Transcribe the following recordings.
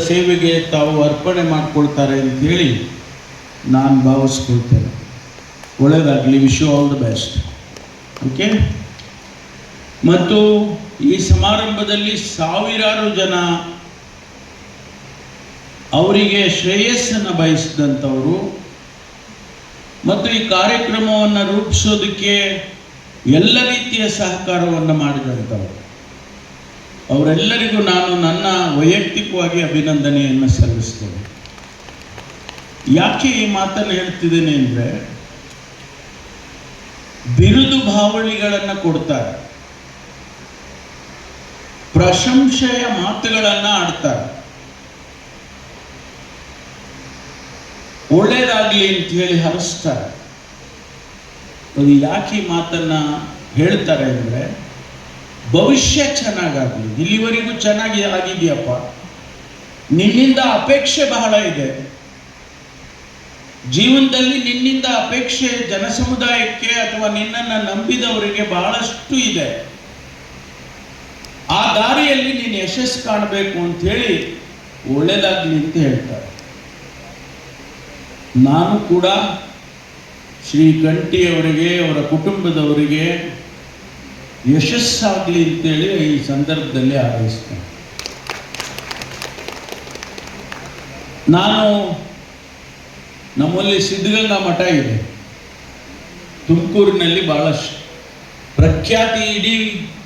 ಸೇವೆಗೆ ತಾವು ಅರ್ಪಣೆ ಮಾಡಿಕೊಳ್ತಾರೆ ಅಂತೇಳಿ ನಾನು ಭಾವಿಸ್ಕೊಳ್ತೇನೆ. ಒಳ್ಳೆಯದಾಗಲಿ. Wish you all the best. Okay. ಮತ್ತು ಈ ಸಮಾರಂಭದಲ್ಲಿ ಸಾವಿರಾರು ಜನ ಅವರಿಗೆ ಶ್ರೇಯಸ್ಸನ್ನು ಬಯಸಿದಂಥವರು ಮತ್ತು ಈ ಕಾರ್ಯಕ್ರಮವನ್ನು ರೂಪಿಸೋದಕ್ಕೆ ಎಲ್ಲ ರೀತಿಯ ಸಹಕಾರವನ್ನು ಮಾಡಿದಂಥವರು ಅವರೆಲ್ಲರಿಗೂ ನಾನು ನನ್ನ ವೈಯಕ್ತಿಕವಾಗಿ ಅಭಿನಂದನೆಯನ್ನು ಸಲ್ಲಿಸ್ತೇನೆ. ಯಾಕೆ ಈ ಮಾತನ್ನು ಹೇಳ್ತಿದ್ದೇನೆ ಅಂದರೆ, ಬಿರುದು ಭಾವಳಿಗಳನ್ನು ಕೊಡ್ತಾರೆ, ಪ್ರಶಂಸೆಯ ಮಾತುಗಳನ್ನು ಆಡ್ತಾರೆ, ಒಳ್ಳೆಯದಾಗಲಿ ಅಂತ ಹೇಳಿ ಹರಿಸ್ತಾರೆ. ಅದು ಯಾಕೆ ಈ ಮಾತನ್ನು ಹೇಳ್ತಾರೆ ಅಂದರೆ, ಭವಿಷ್ಯ ಚೆನ್ನಾಗಾಗಲಿ, ಇಲ್ಲಿವರೆಗೂ ಚೆನ್ನಾಗಿ ಆಗಿದೆಯಪ್ಪ, ನಿನ್ನಿಂದ ಅಪೇಕ್ಷೆ ಬಹಳ ಇದೆ, ಜೀವನದಲ್ಲಿ ನಿನ್ನಿಂದ ಅಪೇಕ್ಷೆ ಜನಸಮುದಾಯಕ್ಕೆ ಅಥವಾ ನಿನ್ನನ್ನು ನಂಬಿದವರಿಗೆ ಬಹಳಷ್ಟು ಇದೆ, ಆ ದಾರಿಯಲ್ಲಿ ನೀನು ಯಶಸ್ಸು ಕಾಣಬೇಕು ಅಂತ ಹೇಳಿ ಒಳ್ಳೆಯದಾಗಲಿ ಅಂತ ಹೇಳ್ತಾರೆ. ನಾನು ಕೂಡ ಶ್ರೀ ಕಂಠಿಯವರಿಗೆ ಅವರ ಕುಟುಂಬದವರಿಗೆ ಯಶಸ್ಸಾಗಲಿ ಅಂತೇಳಿ ಈ ಸಂದರ್ಭದಲ್ಲಿ ಹಾರೈಸ್ತೇನೆ. ನಾನು ನಮ್ಮಲ್ಲಿ ಸಿದ್ಧಗಂಗಾ ಮಠ ಇದೆ, ತುಮಕೂರಿನಲ್ಲಿ ಬಹಳಷ್ಟು ಪ್ರಖ್ಯಾತಿ, ಇಡೀ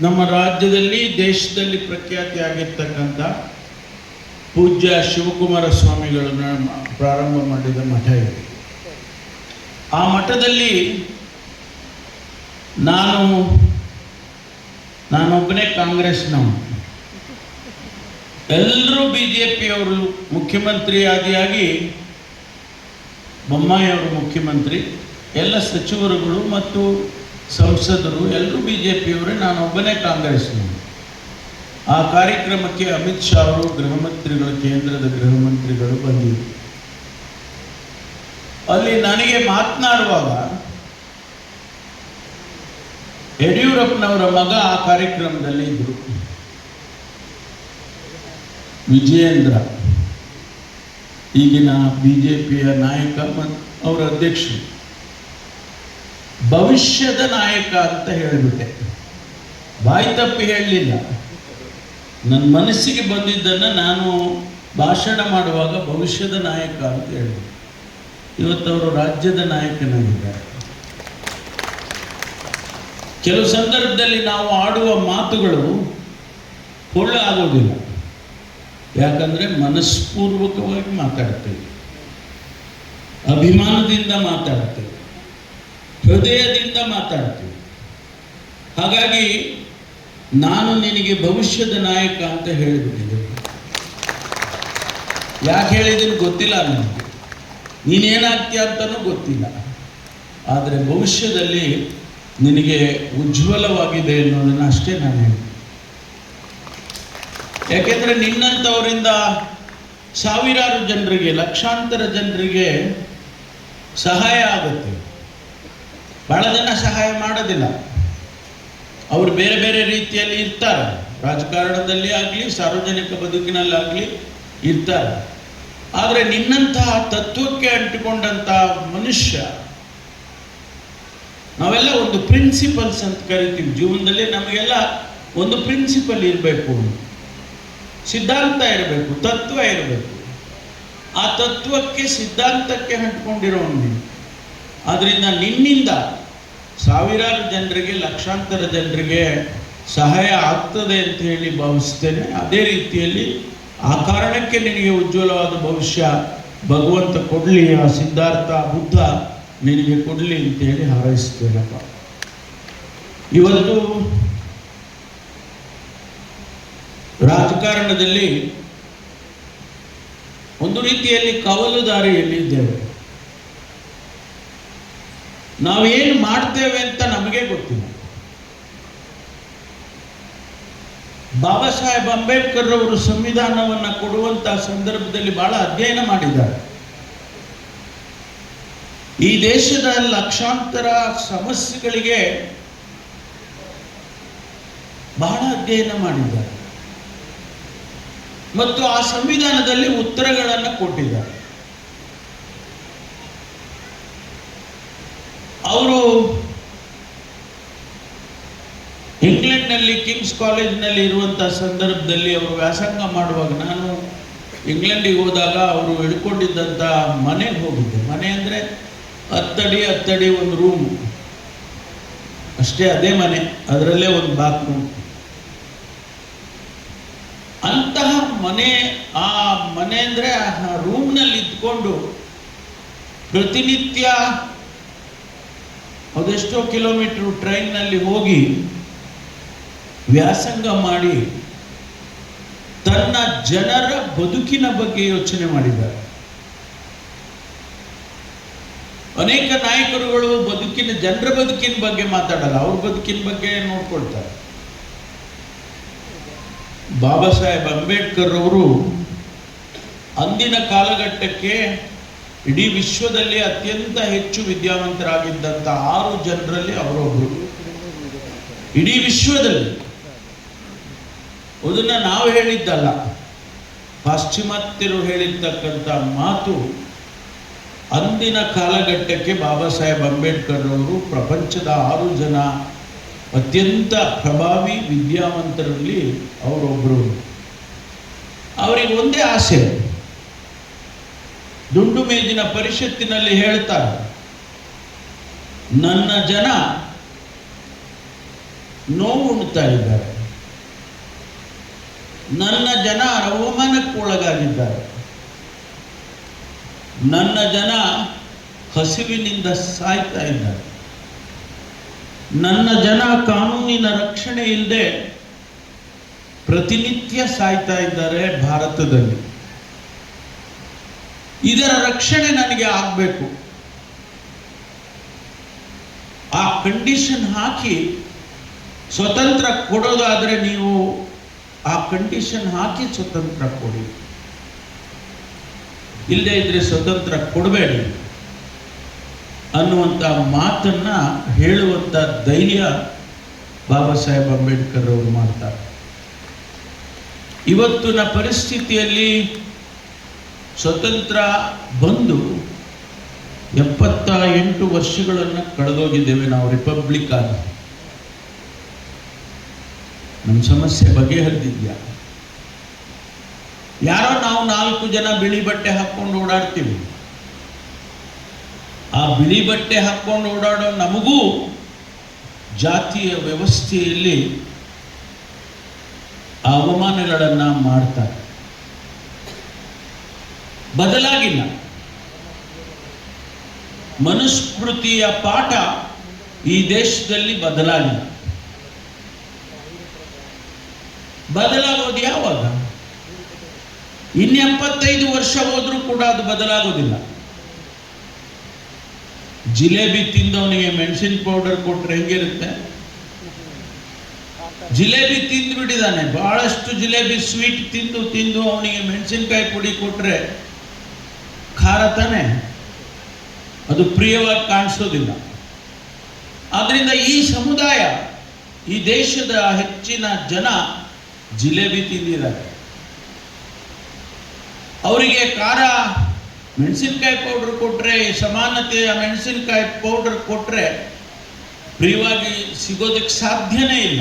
ನಮ್ಮ ರಾಜ್ಯದಲ್ಲಿ ದೇಶದಲ್ಲಿ ಪ್ರಖ್ಯಾತಿ ಆಗಿರ್ತಕ್ಕಂಥ ಪೂಜ್ಯ ಶಿವಕುಮಾರ ಸ್ವಾಮಿಗಳನ್ನು ಪ್ರಾರಂಭ ಮಾಡಿದ ಮಠ ಇದೆ. ಆ ಮಠದಲ್ಲಿ ನಾನೊಬ್ಬನೇ ಕಾಂಗ್ರೆಸ್ನವನು, ಎಲ್ಲರೂ BJPಯವರು ಮುಖ್ಯಮಂತ್ರಿ ಆದಿಯಾಗಿ ಬೊಮ್ಮಾಯಿಯವರು ಮುಖ್ಯಮಂತ್ರಿ, ಎಲ್ಲ ಸಚಿವರುಗಳು ಮತ್ತು ಸಂಸದರು ಎಲ್ಲರೂ BJPಯವರೇ, ನಾನೊಬ್ಬನೇ ಕಾಂಗ್ರೆಸ್ನವನು. ಆ ಕಾರ್ಯಕ್ರಮಕ್ಕೆ ಅಮಿತ್ ಶಾ ಅವರು ಗೃಹ ಮಂತ್ರಿಗಳು, ಕೇಂದ್ರದ ಗೃಹ ಮಂತ್ರಿಗಳು ಬಂದಿದ್ದರು. ಅಲ್ಲಿ ನನಗೆ ಮಾತನಾಡುವಾಗ ಯಡಿಯೂರಪ್ಪನವರ ಮಗ ಆ ಕಾರ್ಯಕ್ರಮದಲ್ಲಿ ಇದ್ದರು, ವಿಜಯೇಂದ್ರ, ಈಗಿನ BJPಯ ನಾಯಕ ಮತ್ತು ಅವರ ಅಧ್ಯಕ್ಷರು. ಭವಿಷ್ಯದ ನಾಯಕ ಅಂತ ಹೇಳಿಬಿಟ್ಟೆ, ಬಾಯಿ ತಪ್ಪಿ ಹೇಳಲಿಲ್ಲ, ನನ್ನ ಮನಸ್ಸಿಗೆ ಬಂದಿದ್ದನ್ನು ನಾನು ಭಾಷಣ ಮಾಡುವಾಗ ಭವಿಷ್ಯದ ನಾಯಕ ಅಂತ ಹೇಳಿದೆ. ಇವತ್ತವರು ರಾಜ್ಯದ ನಾಯಕನಾಗಿದ್ದಾರೆ. ಕೆಲವು ಸಂದರ್ಭದಲ್ಲಿ ನಾವು ಆಡುವ ಮಾತುಗಳು ಹೊಳ್ಳು ಆಗೋದಿಲ್ಲ, ಯಾಕಂದರೆ ಮನಸ್ಪೂರ್ವಕವಾಗಿ ಮಾತಾಡ್ತೇವೆ, ಅಭಿಮಾನದಿಂದ ಮಾತಾಡ್ತೇವೆ, ಹೃದಯದಿಂದ ಮಾತಾಡ್ತೇವೆ. ಹಾಗಾಗಿ ನಾನು ನಿನಗೆ ಭವಿಷ್ಯದ ನಾಯಕ ಅಂತ ಹೇಳಿಬಿಟ್ಟಿದ್ದೆ. ಯಾಕೆ ಹೇಳಿದ್ದೀನಿ ಗೊತ್ತಿಲ್ಲ ನನಗೆ, ನೀನೇನಾಗ್ತೀಯ ಅಂತಲೂ ಗೊತ್ತಿಲ್ಲ, ಆದರೆ ಭವಿಷ್ಯದಲ್ಲಿ ನಿನಗೆ ಉಜ್ವಲವಾಗಿದೆ ಅನ್ನೋದನ್ನು ಅಷ್ಟೇ ನಾನು ಹೇಳ್ತೀನಿ. ಯಾಕೆಂದರೆ ನಿನ್ನಂಥವರಿಂದ ಸಾವಿರಾರು ಜನರಿಗೆ, ಲಕ್ಷಾಂತರ ಜನರಿಗೆ ಸಹಾಯ ಆಗುತ್ತೆ. ಭಾಳ ಜನ ಸಹಾಯ ಮಾಡೋದಿಲ್ಲ, ಅವರು ಬೇರೆ ಬೇರೆ ರೀತಿಯಲ್ಲಿ ಇರ್ತಾರೆ, ರಾಜಕಾರಣದಲ್ಲಿ ಆಗಲಿ ಸಾರ್ವಜನಿಕ ಬದುಕಿನಲ್ಲಾಗಲಿ ಇರ್ತಾರೆ. ಆದರೆ ನಿನ್ನಂತಹ ತತ್ವಕ್ಕೆ ಅಂಟಿಕೊಂಡಂತಹ ಮನುಷ್ಯ, ನಾವೆಲ್ಲ ಒಂದು ಪ್ರಿನ್ಸಿಪಲ್ಸ್ ಅಂತ ಕರಿತೀವಿ ಜೀವನದಲ್ಲಿ, ನಮಗೆಲ್ಲ ಒಂದು ಪ್ರಿನ್ಸಿಪಲ್ ಇರಬೇಕು, ಸಿದ್ಧಾಂತ ಇರಬೇಕು, ತತ್ವ ಇರಬೇಕು. ಆ ತತ್ವಕ್ಕೆ ಸಿದ್ಧಾಂತಕ್ಕೆ ಅಂಟಿಕೊಂಡಿರೋನು ನೀನು. ಆದ್ದರಿಂದ ನಿನ್ನಿಂದ ಸಾವಿರಾರು ಜನರಿಗೆ, ಲಕ್ಷಾಂತರ ಜನರಿಗೆ ಸಹಾಯ ಆಗ್ತದೆ ಅಂತ ಹೇಳಿ ಭಾವಿಸ್ತೇನೆ. ಅದೇ ರೀತಿಯಲ್ಲಿ ಆ ಕಾರಣಕ್ಕೆ ನಿನಗೆ ಉಜ್ವಲವಾದ ಭವಿಷ್ಯ ಭಗವಂತ ಕೊಡಲಿ, ಆ ಸಿದ್ಧಾರ್ಥ ಬುದ್ಧ ನಿನಗೆ ಕೊಡಲಿ ಅಂತೇಳಿ ಹಾರೈಸ್ತೇನಪ್ಪ. ಇವತ್ತು ರಾಜಕಾರಣದಲ್ಲಿ ಒಂದು ರೀತಿಯಲ್ಲಿ ಕವಲು ದಾರಿಯಲ್ಲಿದ್ದೇವೆ. ನಾವೇನು ಮಾಡ್ತೇವೆ ಅಂತ ನಮಗೆ ಗೊತ್ತಿಲ್ಲ. ಬಾಬಾ ಸಾಹೇಬ್ ಅಂಬೇಡ್ಕರ್ ಅವರು ಸಂವಿಧಾನವನ್ನು ಕೊಡುವಂಥ ಸಂದರ್ಭದಲ್ಲಿ ಬಹಳ ಅಧ್ಯಯನ ಮಾಡಿದ್ದಾರೆ. ಈ ದೇಶದ ಲಕ್ಷಾಂತರ ಸಮಸ್ಯೆಗಳಿಗೆ ಬಹಳ ಅಧ್ಯಯನ ಮಾಡಿದ್ದಾರೆ. ಮತ್ತು ಆ ಸಂವಿಧಾನದಲ್ಲಿ ಉತ್ತರಗಳನ್ನು ಕೊಟ್ಟಿದ್ದಾರೆ. ಅವರು ಇಂಗ್ಲೆಂಡ್ನಲ್ಲಿ ಕಿಂಗ್ಸ್ ಕಾಲೇಜ್ನಲ್ಲಿ ಇರುವಂಥ ಸಂದರ್ಭದಲ್ಲಿ ಅವರು ವ್ಯಾಸಂಗ ಮಾಡುವಾಗ, ನಾನು ಇಂಗ್ಲೆಂಡಿಗೆ ಹೋದಾಗ ಅವರು ಹಿಡ್ಕೊಂಡಿದ್ದಂಥ ಮನೆಗೆ ಹೋಗಿದ್ದೆ. ಮನೆ ಅಂದರೆ 10 ಅಡಿ ಒಂದು ರೂಮು ಅಷ್ಟೇ, ಅದೇ ಮನೆ, ಅದರಲ್ಲೇ ಒಂದು ಬಾತ್ರೂಮ್. ಅಂತಹ ಮನೆ, ಆ ಮನೆ ಅಂದರೆ ಆ ರೂಮ್ನಲ್ಲಿ ಇದ್ಕೊಂಡು ಪ್ರತಿನಿತ್ಯ ಅದೆಷ್ಟೋ ಕಿಲೋಮೀಟರ್ ಟ್ರೈನ್ನಲ್ಲಿ ಹೋಗಿ ವ್ಯಾಸಂಗ ಮಾಡಿ ತನ್ನ ಜನರ ಬದುಕಿನ ಬಗ್ಗೆ ಯೋಚನೆ ಮಾಡಿದ್ದಾರೆ. ಅನೇಕ ನಾಯಕರುಗಳು ಜನರ ಬದುಕಿನ ಬಗ್ಗೆ ಮಾತಾಡಲ್ಲ, ಅವ್ರ ಬದುಕಿನ ಬಗ್ಗೆ ನೋಡ್ಕೊಳ್ತಾರೆ. ಬಾಬಾ ಸಾಹೇಬ್ ಅಂಬೇಡ್ಕರ್ ಅವರು ಅಂದಿನ ಕಾಲಘಟ್ಟಕ್ಕೆ ಇಡೀ ವಿಶ್ವದಲ್ಲಿ ಅತ್ಯಂತ ಹೆಚ್ಚು ವಿದ್ಯಾವಂತರಾಗಿದ್ದಂಥ 6 ಜನರಲ್ಲಿ ಅವರೊಬ್ಬರು. ಇಡೀ ವಿಶ್ವದಲ್ಲಿ. ಅದನ್ನು ನಾವು ಹೇಳಿದ್ದಲ್ಲ, ಪಾಶ್ಚಿಮಾತ್ಯರು ಹೇಳಿರ್ತಕ್ಕಂಥ ಮಾತು. ಅಂದಿನ ಕಾಲಘಟ್ಟಕ್ಕೆ ಬಾಬಾ ಸಾಹೇಬ್ ಅಂಬೇಡ್ಕರ್ ಅವರು ಪ್ರಪಂಚದ 6 ಜನ ಅತ್ಯಂತ ಪ್ರಭಾವಿ ವಿದ್ಯಾವಂತರಲ್ಲಿ ಅವರೊಬ್ಬರು. ಅವರಿಗೆ ಒಂದೇ ಆಸೆ, ದುಂಡು ಮೇಜಿನ ಪರಿಷತ್ತಿನಲ್ಲಿ ಹೇಳ್ತಾರೆ, ನನ್ನ ಜನ ನೋವು ಉಣ್ತಾ ಇದ್ದಾರೆ, ನನ್ನ ಜನ ಅವಮಾನಕ್ಕೊಳಗಾಗಿದ್ದಾರೆ, ನನ್ನ ಜನ ಹಸಿವಿನಿಂದ ಸಾಯ್ತಾ ಇದ್ದಾರೆ, ನನ್ನ ಜನ ಕಾನೂನಿನ ರಕ್ಷಣೆ ಇಲ್ಲದೆ ಪ್ರತಿನಿತ್ಯ ಸಾಯ್ತಾ ಇದ್ದಾರೆ ಭಾರತದಲ್ಲಿ. ಇದರ ರಕ್ಷಣೆ ನನಗೆ ಆಗಬೇಕು. ಆ ಕಂಡೀಷನ್ ಹಾಕಿ ಸ್ವತಂತ್ರ ಕೊಡೋದಾದ್ರೆ ನೀವು ಆ ಕಂಡೀಷನ್ ಹಾಕಿ ಸ್ವತಂತ್ರ ಕೊಡಿ, ಇಲ್ಲದೆ ಇದ್ರೆ ಸ್ವತಂತ್ರ ಕೊಡಬೇಡಿ ಅನ್ನುವಂಥ ಮಾತನ್ನ ಹೇಳುವಂಥ ಧೈರ್ಯ ಬಾಬಾ ಸಾಹೇಬ್ ಅಂಬೇಡ್ಕರ್ ಅವರು ಮಾಡ್ತಾರೆ. ಇವತ್ತಿನ ಪರಿಸ್ಥಿತಿಯಲ್ಲಿ ಸ್ವತಂತ್ರ ಬಂದು 78 ವರ್ಷಗಳನ್ನು ಕಳೆದೋಗಿದ್ದೇವೆ ನಾವು ರಿಪಬ್ಲಿಕ್ ಆಗಿ. ನಮ್ಮ ಸಮಸ್ಯೆ ಬಗೆಹರಿದಿದ್ಯಾ? ಯಾರೋ ನಾವು 4 ಜನ ಬಿಳಿ ಬಟ್ಟೆ ಹಾಕ್ಕೊಂಡು ಓಡಾಡ್ತೀವಿ. ಆ ಬಿಳಿ ಬಟ್ಟೆ ಹಾಕ್ಕೊಂಡು ಓಡಾಡೋ ನಮಗೂ ಜಾತಿಯ ವ್ಯವಸ್ಥೆಯಲ್ಲಿ ಅವಮಾನಗಳನ್ನು ಮಾಡ್ತಾರೆ. ಬದಲಾಗಿಲ್ಲ. ಮನುಸ್ಮೃತಿಯ ಪಾಠ ಈ ದೇಶದಲ್ಲಿ ಬದಲಾಗಿಲ್ಲ. ಬದಲಾಗೋದು ಯಾವಾಗ? ಇನ್ನು 75 ವರ್ಷ ಹೋದ್ರೂ ಕೂಡ ಅದು ಬದಲಾಗೋದಿಲ್ಲ. ಜಿಲೇಬಿ ತಿಂದವನಿಗೆ ಮೆಣಸಿನ ಪೌಡರ್ ಕೊಟ್ರೆ ಹೆಂಗಿರುತ್ತೆ? ಜಿಲೇಬಿ ತಿಂದು ಬಿಟ್ಟಿದ್ದಾನೆ, ಬಹಳಷ್ಟು ಜಿಲೇಬಿ ಸ್ವೀಟ್ ತಿಂದು ತಿಂದು ಅವನಿಗೆ ಮೆಣಸಿನಕಾಯಿ ಪುಡಿ ಕೊಟ್ರೆ ಖಾರ ತಾನೆ, ಅದು ಪ್ರಿಯವಾಗಿ ಕಾಣಿಸೋದಿಲ್ಲ. ಆದ್ರಿಂದ ಈ ಸಮುದಾಯ, ಈ ದೇಶದ ಹೆಚ್ಚಿನ ಜನ ಜಿಲೇಬಿ ತಿಂದಿದ್ದಾರೆ. ಅವರಿಗೆ ಖಾರ ಮೆಣಸಿನಕಾಯಿ ಪೌಡರ್ ಕೊಟ್ರೆ, ಸಮಾನತೆಯ ಮೆಣಸಿನಕಾಯಿ ಪೌಡರ್ ಕೊಟ್ರೆ ಪ್ರಿಯವಾಗಿ ಸಿಗೋದಕ್ಕೆ ಸಾಧ್ಯನೇ ಇಲ್ಲ.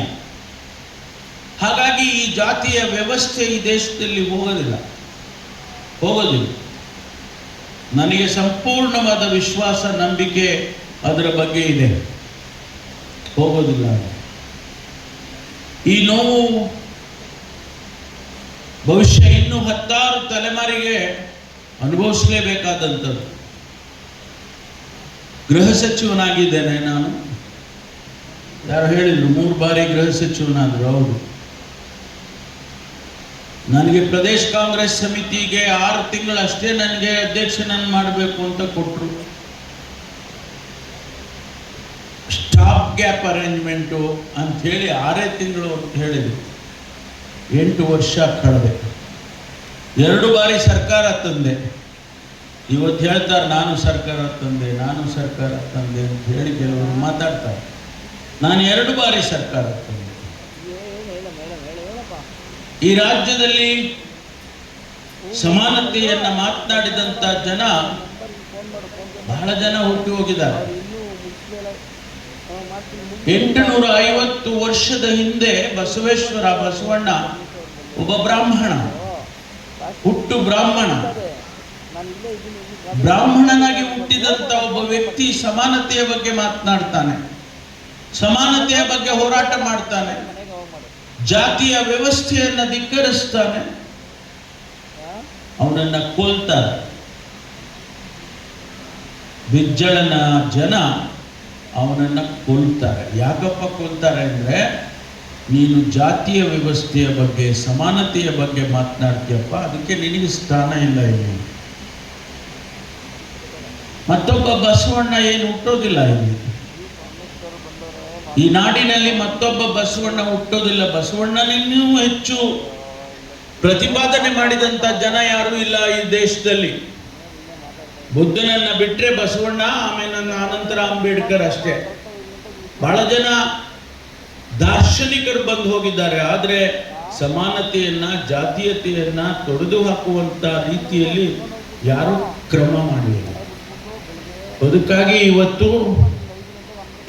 ಹಾಗಾಗಿ ಈ ಜಾತಿಯ ವ್ಯವಸ್ಥೆ ಈ ದೇಶದಲ್ಲಿ ಹೋಗೋದಿಲ್ಲ. ನನಗೆ ಸಂಪೂರ್ಣವಾದ ವಿಶ್ವಾಸ, ನಂಬಿಕೆ ಅದರ ಬಗ್ಗೆ ಇದೆ. ಹೋಗೋದಿಲ್ಲ. ಈ ನೋವು ಬಹುಶಃ ಇನ್ನೂ 10 ತಲೆಮಾರಿಗೆ ಅನುಭವಿಸಲೇಬೇಕಾದಂಥದ್ದು. ಗೃಹ ಸಚಿವನಾಗಿದ್ದೇನೆ ನಾನು. ಯಾರು ಹೇಳಿದ್ರು 3 ಬಾರಿ ಗೃಹ ಸಚಿವನಾದ್ರು. ಹೌದು. ನನಗೆ ಪ್ರದೇಶ ಕಾಂಗ್ರೆಸ್ ಸಮಿತಿಗೆ 6 ತಿಂಗಳಷ್ಟೇ ನನಗೆ ಅಧ್ಯಕ್ಷನನ್ನು ಮಾಡಬೇಕು ಅಂತ ಕೊಟ್ಟರು. ಸ್ಟಾಪ್ ಗ್ಯಾಪ್ ಅರೇಂಜ್ಮೆಂಟು ಅಂಥೇಳಿ 6 ತಿಂಗಳು ಅಂತ ಹೇಳಿದ್ರು. 8 ವರ್ಷ ಕಳೆದೆ. 2 ಬಾರಿ ಸರ್ಕಾರ ತಂದೆ. ಇವತ್ತು ಹೇಳ್ತಾರೆ ನಾನು ಸರ್ಕಾರ ತಂದೆ ಅಂತ ಹೇಳಿ ಕೆಲವರು ಮಾತಾಡ್ತಾರೆ. ನಾನು 2 ಬಾರಿ ಸರ್ಕಾರ ತಂದೆ. ಈ ರಾಜ್ಯದಲ್ಲಿ ಸಮಾನತೆಯನ್ನ ಮಾತನಾಡಿದಂತ ಜನ ಬಹಳ ಜನ ಹುಟ್ಟಿ ಹೋಗಿದ್ದಾರೆ. 850 ವರ್ಷದ ಹಿಂದೆ ಬಸವಣ್ಣ ಒಬ್ಬ ಬ್ರಾಹ್ಮಣ, ಹುಟ್ಟು ಬ್ರಾಹ್ಮಣನಾಗಿ ಹುಟ್ಟಿದಂತ ಒಬ್ಬ ವ್ಯಕ್ತಿ ಸಮಾನತೆಯ ಬಗ್ಗೆ ಮಾತನಾಡ್ತಾನೆ, ಸಮಾನತೆಯ ಬಗ್ಗೆ ಹೋರಾಟ ಮಾಡ್ತಾನೆ, ಜಾತಿಯ ವ್ಯವಸ್ಥೆಯನ್ನ ಧಿಕ್ಕರಿಸ್ತಾನೆ. ಅವನನ್ನ ಕೊಲ್ತಾರೆ. ಬಿಜ್ಜಳನ ಜನ ಅವನನ್ನ ಕೊಲ್ತಾರೆ. ಯಾಕಪ್ಪ ಕೊಲ್ತಾರೆ ಅಂದ್ರೆ, ನೀನು ಜಾತಿಯ ವ್ಯವಸ್ಥೆಯ ಬಗ್ಗೆ, ಸಮಾನತೆಯ ಬಗ್ಗೆ ಮಾತನಾಡ್ತೀಯಪ್ಪ, ಅದಕ್ಕೆ ನಿನಗೆ ಸ್ಥಾನ ಇಲ್ಲ ಇಲ್ಲಿ. ಮತ್ತೊಬ್ಬ ಬಸವಣ್ಣ ಏನು ಹುಟ್ಟೋದಿಲ್ಲ ಇಲ್ಲಿ. ಈ ನಾಡಿನಲ್ಲಿ ಮತ್ತೊಬ್ಬ ಬಸವಣ್ಣ ಹುಟ್ಟೋದಿಲ್ಲ. ಬಸವಣ್ಣನಿನ್ನೂ ಹೆಚ್ಚು ಪ್ರತಿಪಾದನೆ ಮಾಡಿದಂತ ಜನ ಯಾರೂ ಇಲ್ಲ ಈ ದೇಶದಲ್ಲಿ. ಬುದ್ಧನನ್ನ ಬಿಟ್ರೆ ಬಸವಣ್ಣ, ಆಮೇಲೆ ಅನಂತರ ಅಂಬೇಡ್ಕರ್ ಅಷ್ಟೇ. ಬಹಳ ಜನ ದಾರ್ಶನಿಕರು ಬಂದು ಹೋಗಿದ್ದಾರೆ, ಆದರೆ ಸಮಾನತೆಯನ್ನ, ಜಾತೀಯತೆಯನ್ನ ತೊಡೆದು ಹಾಕುವಂತ ರೀತಿಯಲ್ಲಿ ಯಾರು ಕ್ರಮ ಮಾಡಲಿಲ್ಲ. ಅದಕ್ಕಾಗಿ ಇವತ್ತು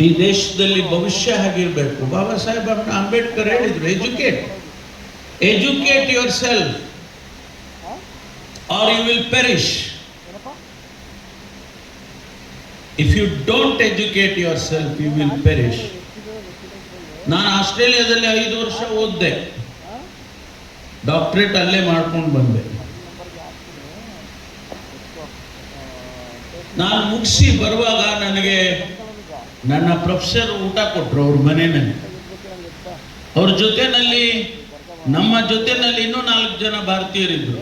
ಈ ದೇಶದಲ್ಲಿ ಭವಿಷ್ಯ ಆಗಿರಬೇಕು. ಬಾಬಾ ಸಾಹೇಬ್ ಅಂಬೇಡ್ಕರ್ ಹೇಳಿದ್ರು, educate yourself or you will perish. If you don't educate yourself you will perish. ನಾನು ಆಸ್ಟ್ರೇಲಿಯಾದಲ್ಲಿ 5 ವರ್ಷ ಓದಿದೆ, ಡಾಕ್ಟರೇಟ್ ಅಲ್ಲೇ ಮಾಡ್ಕೊಂಡು ಬಂದೆ. ನಾನು ಮುಗಿಸಿ ಬರುವಾಗ ನನಗೆ ನನ್ನ ಪ್ರೊಫೆಸರ್ ಊಟ ಕೊಟ್ಟರು ಅವ್ರ ಮನೆಯಲ್ಲಿ. ಅವ್ರ ಜೊತೆನಲ್ಲಿ, ನಮ್ಮ ಜೊತೆನಲ್ಲಿ ಇನ್ನೂ 4 ಜನ ಭಾರತೀಯರಿದ್ರು.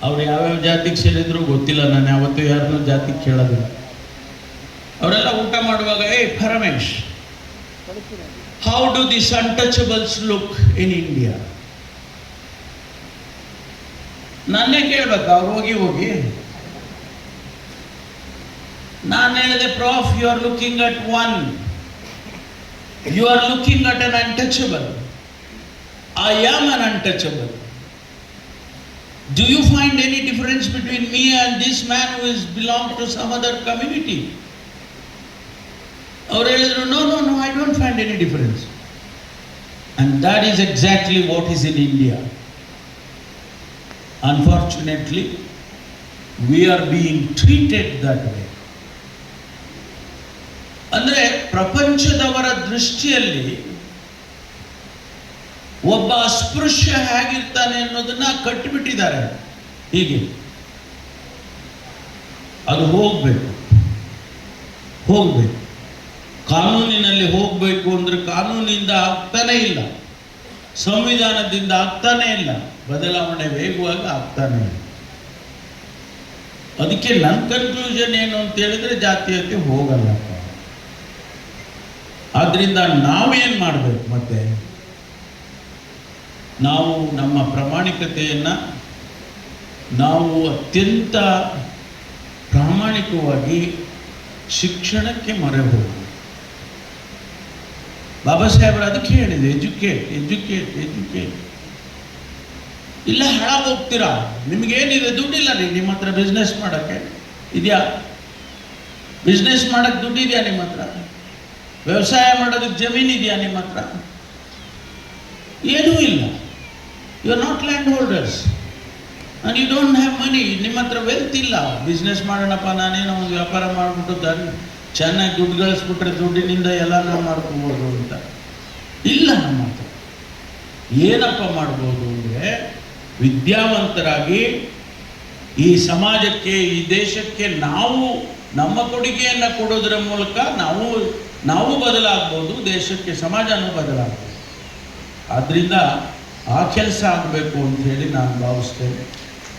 ಅವ್ರು ಯಾವ್ಯಾವ ಜಾತಿಗೆ ಸೇರಿದ್ರು ಗೊತ್ತಿಲ್ಲ, ನಾನು ಯಾವತ್ತೂ ಯಾರನ್ನೂ ಜಾತಿಗೆ ಕೇಳೋದಿಲ್ಲ. ಅವರೆಲ್ಲ ಊಟ ಮಾಡುವಾಗ, Paramesh, how do this untouchables look in India? ನನ್ನೇ ಕೇಳ್ಬೇಕು ಅವ್ರು ಹೋಗಿ. ನಾನು ಹೇಳಿದೆ, prof, you are looking at one, you are looking at an untouchable. I am an untouchable. Do you find any difference between me and this man who is belong to some other community? Or no, I don't find any difference. And that is exactly what is in India. Unfortunately, we are being treated that way. ಅಂದ್ರೆ ಪ್ರಪಂಚದವರ ದೃಷ್ಟಿಯಲ್ಲಿ ಒಬ್ಬ ಅಸ್ಪೃಶ್ಯ ಹೇಗಿರ್ತಾನೆ ಅನ್ನೋದನ್ನ ಕಟ್ಟಿಬಿಟ್ಟಿದ್ದಾರೆ. ಹೀಗೆ ಅದು ಹೋಗ್ಬೇಕು. ಕಾನೂನಿನಲ್ಲಿ ಹೋಗ್ಬೇಕು ಅಂದ್ರೆ ಕಾನೂನಿಂದ ಆಗ್ತಾನೆ ಇಲ್ಲ, ಸಂವಿಧಾನದಿಂದ ಆಗ್ತಾನೆ ಇಲ್ಲ, ಬದಲಾವಣೆ ವೇಗವಾಗಿ ಆಗ್ತಾನೆ ಇಲ್ಲ. ಅದಕ್ಕೆ ನನ್ನ ಕನ್ಕ್ಲೂಷನ್ ಏನು ಅಂತ ಹೇಳಿದ್ರೆ, ಜಾತೀಯತೆ ಹೋಗಲ್ಲ. ಆದ್ರಿಂದ ನಾವೇನ್ ಮಾಡಬೇಕು? ಮತ್ತೆ ನಾವು ನಮ್ಮ ಪ್ರಾಮಾಣಿಕತೆಯನ್ನ ನಾವು ಅತ್ಯಂತ ಪ್ರಾಮಾಣಿಕವಾಗಿ ಶಿಕ್ಷಣಕ್ಕೆ ಮೊರೆ ಹೋಗಬೇಕು. ಬಾಬಾ ಸಾಹೇಬ್ರು ಅದಕ್ಕೆ ಹೇಳಿದೆ, ಎಜುಕೇಟ್. ಇಲ್ಲ ಹಾಳಾಗಿ ಹೋಗ್ತೀರಾ, ನಿಮ್ಗೇನಿದೆ? ದುಡ್ಡಿಲ್ಲ ರೀ ನಿಮ್ಮ ಹತ್ರ ಬಿಸ್ನೆಸ್ ಮಾಡೋಕ್ಕೆ ಇದೆಯಾ? ಬಿಸ್ನೆಸ್ ಮಾಡೋಕ್ಕೆ ದುಡ್ಡಿದೆಯಾ ನಿಮ್ಮ ಹತ್ರ? ವ್ಯವಸಾಯ ಮಾಡೋದಕ್ಕೆ ಜಮೀನಿದೆಯಾ ನಿಮ್ಮ ಹತ್ರ? ಏನೂ ಇಲ್ಲ. You are not land holders and you don't have money. ನಿಮ್ಮ ಹತ್ರ ವೆಲ್ತ್ ಇಲ್ಲ. ಬಿಸ್ನೆಸ್ ಮಾಡೋಣಪ್ಪ, ನಾನೇನೋ ಒಂದು ವ್ಯಾಪಾರ ಮಾಡಿಬಿಟ್ಟು ಚೆನ್ನಾಗಿ ದುಡ್ಡು ಗಳಿಸ್ಬಿಟ್ರೆ ದುಡ್ಡಿನಿಂದ ಎಲ್ಲ ನಾವು ಮಾಡ್ಕೋಬೋದು ಅಂತ ಇಲ್ಲ ನಮ್ಮ ಹತ್ರ. ಏನಪ್ಪ ಮಾಡ್ಬೋದು ಅಂದರೆ, ವಿದ್ಯಾವಂತರಾಗಿ ಈ ಸಮಾಜಕ್ಕೆ, ಈ ದೇಶಕ್ಕೆ ನಾವು ನಮ್ಮ ಕೊಡುಗೆಯನ್ನು ಕೊಡೋದ್ರ ಮೂಲಕ ನಾವು ಬದಲಾಗ್ಬೋದು, ದೇಶಕ್ಕೆ, ಸಮಾಜನೂ ಬದಲಾಗ್ಬೋದು. ಆದ್ದರಿಂದ ಆ ಕೆಲಸ ಆಗಬೇಕು ಅಂತ ಹೇಳಿ ನಾನು ಭಾವಿಸ್ತೇನೆ.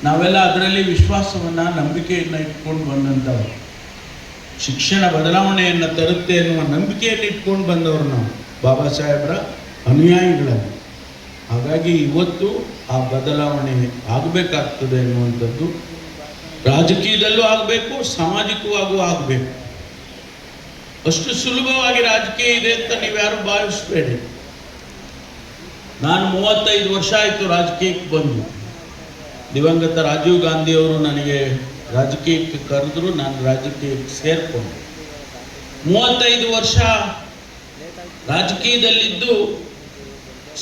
ನಾವೆಲ್ಲ ಅದರಲ್ಲಿ ವಿಶ್ವಾಸವನ್ನು, ನಂಬಿಕೆಯನ್ನು ಇಟ್ಕೊಂಡು ಬಂದಂಥವ್ರು. ಶಿಕ್ಷಣ ಬದಲಾವಣೆಯನ್ನು ತರುತ್ತೆ ಎನ್ನುವ ನಂಬಿಕೆಯನ್ನು ಇಟ್ಕೊಂಡು ಬಂದವರು ನಾವು, ಬಾಬಾ ಸಾಹೇಬ್ರ ಅನುಯಾಯಿಗಳಲ್ಲಿ. ಹಾಗಾಗಿ ಇವತ್ತು ಆ ಬದಲಾವಣೆ ಆಗಬೇಕಾಗ್ತದೆ ಎನ್ನುವಂಥದ್ದು ರಾಜಕೀಯದಲ್ಲೂ ಆಗಬೇಕು, ಸಾಮಾಜಿಕವಾಗೂ ಆಗಬೇಕು. ಅಷ್ಟು ಸುಲಭವಾಗಿ ರಾಜಕೀಯ ಇದೆ ಅಂತ ನೀವ್ಯಾರು ಭಾವಿಸಬೇಡಿ. ನಾನು 35 ವರ್ಷ ಆಯಿತು ರಾಜಕೀಯಕ್ಕೆ ಬಂದು. ದಿವಂಗತ ರಾಜೀವ್ ಗಾಂಧಿಯವರು ನನಗೆ ರಾಜಕೀಯಕ್ಕೆ ಕರೆದ್ರು, ನಾನು ರಾಜಕೀಯಕ್ಕೆ ಸೇರಿಕೊಂಡೆ. 35 ವರ್ಷ ರಾಜಕೀಯದಲ್ಲಿದ್ದು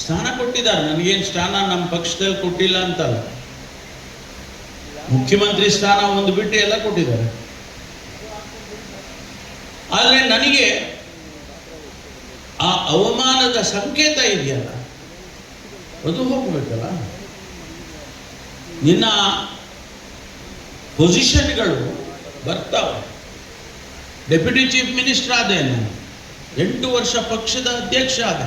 ಸ್ಥಾನ ಕೊಟ್ಟಿದ್ದಾರೆ. ನನಗೇನು ಸ್ಥಾನ ನಮ್ಮ ಪಕ್ಷದಲ್ಲಿ ಕೊಟ್ಟಿಲ್ಲ ಅಂತಲ್ಲ, ಮುಖ್ಯಮಂತ್ರಿ ಸ್ಥಾನ ಒಂದು ಬಿಟ್ಟು ಎಲ್ಲ ಕೊಟ್ಟಿದ್ದಾರೆ. ಆದರೆ ನನಗೆ ಆ ಅವಮಾನದ ಸಂಕೇತ ಇದೆಯಲ್ಲ, ಅದು ಹೋಗ್ಬೇಕಲ್ಲ. ನಿನ್ನ ಪೊಸಿಷನ್ಗಳು ಬರ್ತಾವೆ. ಡೆಪ್ಯೂಟಿ ಚೀಫ್ ಮಿನಿಸ್ಟರ್ ಆದೆ, ನಾನು 8 ವರ್ಷ ಪಕ್ಷದ ಅಧ್ಯಕ್ಷ ಆದ,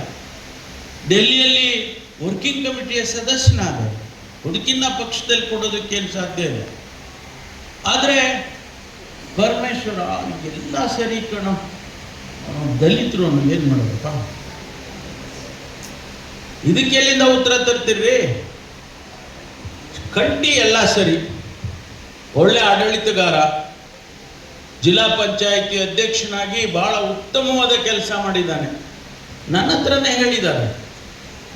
ಡೆಲ್ಲಿಯಲ್ಲಿ ವರ್ಕಿಂಗ್ ಕಮಿಟಿಯ ಸದಸ್ಯನಾದೆ. ಅದಕ್ಕಿಂತ ಪಕ್ಷದಲ್ಲಿ ಕೊಡೋದಕ್ಕೇನು ಸಾಧ್ಯ ಇಲ್ಲ. ಆದರೆ ಪರಮೇಶ್ವರ ಎಲ್ಲ ಸರಿ ಕಣ, ದಲಿತರು ಏನು ಮಾಡಬೇಕ? ಇದಕ್ಕೆಲ್ಲಿಂದ ಉತ್ತರ ತರ್ತೀರಿ? ಕಂಟಿ ಎಲ್ಲ ಸರಿ, ಒಳ್ಳೆ ಆಡಳಿತಗಾರ, ಜಿಲ್ಲಾ ಪಂಚಾಯಿತಿ ಅಧ್ಯಕ್ಷನಾಗಿ ಬಹಳ ಉತ್ತಮವಾದ ಕೆಲಸ ಮಾಡಿದ್ದಾನೆ. ನನ್ನ ಹತ್ರನೇ ಹೇಳಿದ್ದಾರೆ,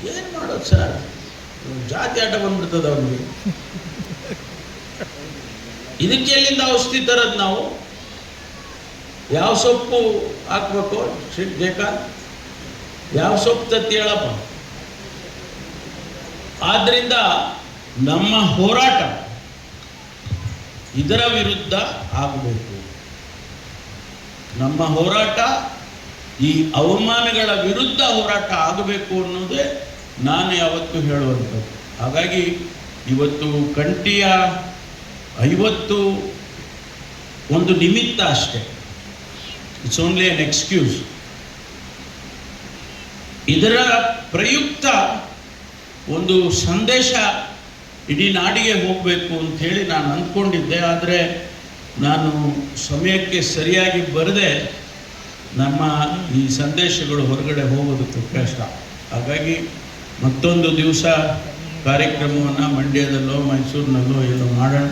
ಏನು ಮಾಡೋದು ಸರ್, ಜಾತಿ ಆಟ ಬಂದ್ಬಿಡ್ತದ ಅವನಿಗೆ. ಇದಕ್ಕೆ ಎಲ್ಲಿಂದ ಔಷಧಿ ತರೋದು ನಾವು? ಯಾವ ಸೊಪ್ಪು ಹಾಕ್ಬೇಕು ಶ್ರೀಕಾಂತ್? ಯಾವ ಸೊಪ್ಪು ತತ್ತಿ ಹೇಳಪ್ಪ? ಆದ್ರಿಂದ ನಮ್ಮ ಹೋರಾಟ ಇದರ ವಿರುದ್ಧ ಆಗಬೇಕು. ನಮ್ಮ ಹೋರಾಟ ಈ ಅವಮಾನಗಳ ವಿರುದ್ಧ ಹೋರಾಟ ಆಗಬೇಕು ಅನ್ನೋದೇ ನಾನು ಯಾವತ್ತೂ ಹೇಳುವಂಥದ್ದು. ಹಾಗಾಗಿ ಇವತ್ತು ಕಂಠಿಯ 50 ಒಂದು ನಿಮಿತ್ತ ಅಷ್ಟೇ, ಇಟ್ಸ್ ಓನ್ಲಿ ಎನ್ ಎಕ್ಸ್ಕ್ಯೂಸ್. ಇದರ ಪ್ರಯುಕ್ತ ಒಂದು ಸಂದೇಶ ಇಡೀ ನಾಡಿಗೆ ಹೋಗಬೇಕು ಅಂಥೇಳಿ ನಾನು ಅಂದ್ಕೊಂಡಿದ್ದೆ. ಆದರೆ ನಾನು ಸಮಯಕ್ಕೆ ಸರಿಯಾಗಿ ಬರದೆ ನಮ್ಮ ಈ ಸಂದೇಶಗಳು ಹೊರಗಡೆ ಹೋಗೋದಕ್ಕೆ ಕಷ್ಟ. ಹಾಗಾಗಿ ಮತ್ತೊಂದು ದಿವಸ ಕಾರ್ಯಕ್ರಮವನ್ನು ಮಂಡ್ಯದಲ್ಲೋ ಮೈಸೂರಿನಲ್ಲೋ ಎಲ್ಲೋ ಮಾಡೋಣ.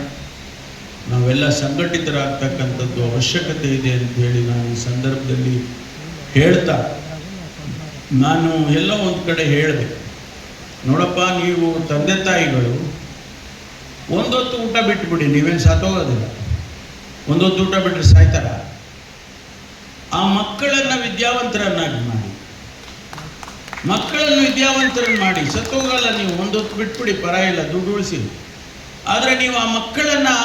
ನಾವೆಲ್ಲ ಸಂಘಟಿತರಾಗ್ತಕ್ಕಂಥದ್ದು ಅವಶ್ಯಕತೆ ಇದೆ ಅಂಥೇಳಿ ನಾನು ಈ ಸಂದರ್ಭದಲ್ಲಿ ಹೇಳ್ತಾ, ನಾನು ಎಲ್ಲೋ ಒಂದು ಕಡೆ ಹೇಳಿದೆ, ನೋಡಪ್ಪ, ನೀವು ತಂದೆ ತಾಯಿಗಳು ಒಂದೊತ್ತು ಊಟ ಬಿಟ್ಟುಬಿಡಿ, ನೀವೇನು ಸತ್ತೋಗೋದಿಲ್ಲ. ಒಂದೊತ್ತು ಊಟ ಬಿಟ್ಟರೆ ಸಾಯ್ತಾರ? ಆ ಮಕ್ಕಳನ್ನು ವಿದ್ಯಾವಂತರನ್ನಾಗಿ ಮಾಡಿ, ಮಕ್ಕಳನ್ನು ವಿದ್ಯಾವಂತರನ್ನು ಮಾಡಿ, ಸತ್ತೋಗಲ್ಲ ನೀವು. ಒಂದೊತ್ತು ಬಿಟ್ಬಿಡಿ, ಪರ ಇಲ್ಲ, ದುಡ್ಡು ಉಳಿಸಿ. ಆದರೆ ನೀವು ಆ ಮಕ್ಕಳನ್ನು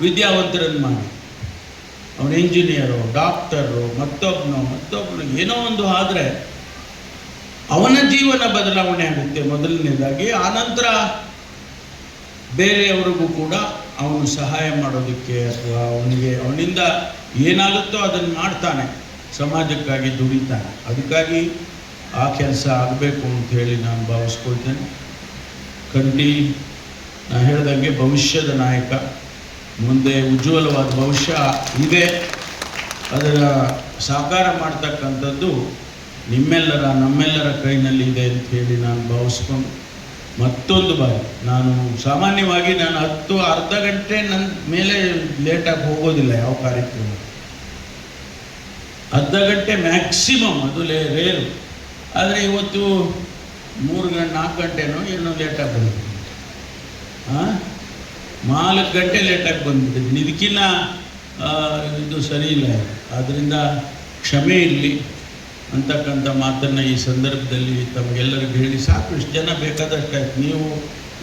ವಿದ್ಯಾವಂತರನ್ನು ಮಾಡಿ, ಅವನು ಇಂಜಿನಿಯರು, ಡಾಕ್ಟರು, ಮತ್ತೊಬ್ಬನು ಏನೋ ಒಂದು ಆದರೆ ಅವನ ಜೀವನ ಬದಲಾವಣೆ ಆಗುತ್ತೆ ಮೊದಲನೇದಾಗಿ. ಆನಂತರ ಬೇರೆಯವರಿಗೂ ಕೂಡ ಅವನು ಸಹಾಯ ಮಾಡೋದಕ್ಕೆ ಅಥವಾ ಅವನಿಂದ ಏನಾಗುತ್ತೋ ಅದನ್ನು ಮಾಡ್ತಾನೆ, ಸಮಾಜಕ್ಕಾಗಿ ದುಡಿತಾನೆ. ಅದಕ್ಕಾಗಿ ಆ ಕೆಲಸ ಆಗಬೇಕು ಅಂಥೇಳಿ ನಾನು ಭಾವಿಸ್ಕೊಳ್ತೇನೆ. ಕಂಠಿ ನಾನು ಹೇಳ್ದಂಗೆ ಭವಿಷ್ಯದ ನಾಯಕ, ಮುಂದೆ ಉಜ್ವಲವಾದ ಭವಿಷ್ಯ ಇದೆ. ಅದರ ಸಾಕಾರ ಮಾಡ್ತಕ್ಕಂಥದ್ದು ನಿಮ್ಮೆಲ್ಲರ ನಮ್ಮೆಲ್ಲರ ಕೈನಲ್ಲಿ ಇದೆ ಅಂಥೇಳಿ ನಾನು ಭಾವಿಸ್ಕೊಂಡು, ಮತ್ತೊಂದು ಬಾರಿ ನಾನು ಸಾಮಾನ್ಯವಾಗಿ ನಾನು ಅರ್ಧ ಗಂಟೆ ನನ್ನ ಮೇಲೆ ಲೇಟಾಗಿ ಹೋಗೋದಿಲ್ಲ ಯಾವ ಕಾರ್ಯಕ್ರಮ. ಅರ್ಧ ಗಂಟೆ ಮ್ಯಾಕ್ಸಿಮಮ್, ಅದು ರೇರು. ಆದರೆ ಇವತ್ತು 4 ಗಂಟೆನೋ ಏನೋ ಲೇಟಾಗಿ ಬಂದಿದ್ದೀನಿ. 4 ಗಂಟೆ ಲೇಟಾಗಿ ಬಂದ್ಬಿಟ್ಟಿದ್ದೀನಿ. ಇದಕ್ಕಿನ್ನ ಇದು ಸರಿ ಇಲ್ಲ. ಆದ್ದರಿಂದ ಕ್ಷಮೆ ಇರಲಿ ಅಂತಕ್ಕಂಥ ಮಾತನ್ನು ಈ ಸಂದರ್ಭದಲ್ಲಿ ತಮಗೆಲ್ಲರಿಗೂ ಹೇಳಿ, ಸಾಕು, ಇಷ್ಟು ಜನ ಬೇಕಾದಷ್ಟಾಯ್ತು. ನೀವು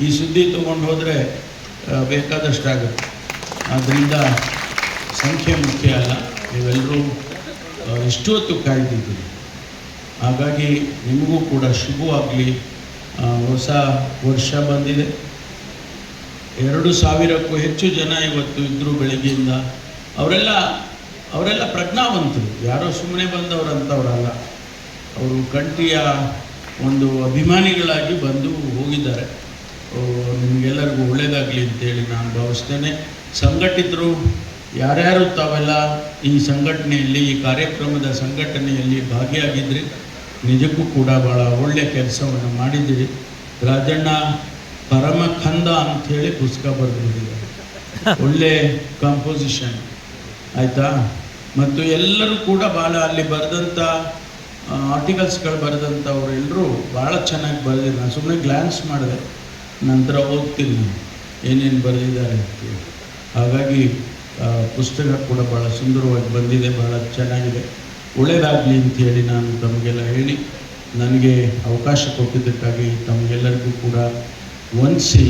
ಈ ಸುದ್ದಿ ತೊಗೊಂಡು ಹೋದರೆ ಬೇಕಾದಷ್ಟಾಗುತ್ತೆ. ಆದ್ದರಿಂದ ಸಂಖ್ಯೆ ಮುಖ್ಯ ಅಲ್ಲ, ನೀವೆಲ್ಲರೂ ಎಷ್ಟು ಹೊತ್ತು ಕಾಯ್ದಿದ್ದೀರಿ. ಹಾಗಾಗಿ ನಿಮಗೂ ಕೂಡ ಶುಭವಾಗಲಿ. ಹೊಸ ವರ್ಷ ಬಂದಿದೆ. 2,000ಕ್ಕೂ ಹೆಚ್ಚು ಜನ ಇವತ್ತು ಇದ್ದರು ಬೆಳಗ್ಗೆಯಿಂದ. ಅವರೆಲ್ಲ ಪ್ರಜ್ಞಾವಂತರು, ಯಾರೋ ಸುಮ್ಮನೆ ಬಂದವರಂಥವ್ರಲ್ಲ. ಅವರು ಕಂಠಿಯ ಒಂದು ಅಭಿಮಾನಿಗಳಾಗಿ ಬಂದು ಹೋಗಿದ್ದಾರೆ. ನಿಮಗೆಲ್ಲರಿಗೂ ಒಳ್ಳೆಯದಾಗಲಿ ಅಂತೇಳಿ ನಾನು ಭಾವಿಸ್ತೇನೆ. ಸಂಘಟಿತರು ಯಾರ್ಯಾರು ತಾವೆಲ್ಲ ಈ ಸಂಘಟನೆಯಲ್ಲಿ, ಈ ಕಾರ್ಯಕ್ರಮದ ಸಂಘಟನೆಯಲ್ಲಿ ಭಾಗಿಯಾಗಿದ್ರಿ, ನಿಜಕ್ಕೂ ಕೂಡ ಭಾಳ ಒಳ್ಳೆಯ ಕೆಲಸವನ್ನು ಮಾಡಿದ್ದೀರಿ. ರಾಜಣ್ಣ ಪರಮಖಂದ ಅಂಥೇಳಿ ಪುಸ್ತಕ ಬರೆದಿದ್ದಾರೆ, ಒಳ್ಳೆ ಕಾಂಪೋಸಿಷನ್ ಆಯಿತಾ. ಮತ್ತು ಎಲ್ಲರೂ ಕೂಡ ಭಾಳ ಅಲ್ಲಿ ಬರೆದಂಥ ಆರ್ಟಿಕಲ್ಸ್ಗಳು ಬರೆದಂಥವ್ರು ಎಲ್ಲರೂ ಭಾಳ ಚೆನ್ನಾಗಿ ಬರೆದಿದ್ದಾರೆ. ನಾನು ಸುಮ್ಮನೆ ಗ್ಲ್ಯಾನ್ಸ್ ಮಾಡಿದೆ, ನಂತರ ಓದ್ತೀನಿ. ಏನೇನು ಬರೆದಿದ್ದಾರೆ ಅಂತೇಳಿ. ಹಾಗಾಗಿ ಪುಸ್ತಕ ಕೂಡ ಭಾಳ ಸುಂದರವಾಗಿ ಬಂದಿದೆ, ಭಾಳ ಚೆನ್ನಾಗಿದೆ. ಒಳ್ಳೆಯದಾಗಲಿ ಅಂಥೇಳಿ ನಾನು ತಮಗೆಲ್ಲ ಹೇಳಿ ನನಗೆ ಅವಕಾಶ ಕೊಟ್ಟಿದ್ದಕ್ಕಾಗಿ ತಮಗೆಲ್ಲರಿಗೂ ಕೂಡ ವಂದಿಸಿ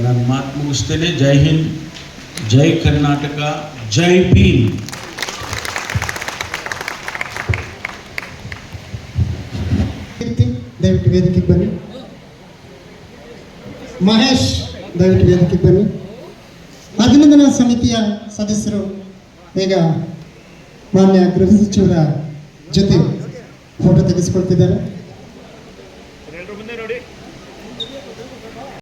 ನಾನು ಮಾತು ಮುಗಿಸ್ತೇನೆ. ಜೈ ಹಿಂದ್, ಜೈ ಕರ್ನಾಟಕ, ಜೈ ಭೀಮ್. ದಯವಿಟ್ಟು ವೇದಿಕೆಗೆ ಬನ್ನಿ. ಮಹೇಶ್ ದಯವಿಟ್ಟು ವೇದಿಕೆಗೆ ಬನ್ನಿ. ಅಭಿನಂದನಾ ಸಮಿತಿಯ ಸದಸ್ಯರು ಈಗ ಮಾನ್ಯ ಗೃಹ ಸಚಿವರ ಜೊತೆ ಫೋಟೋ ತೆಗೆಸಿಕೊಳ್ತಿದ್ದಾರೆ.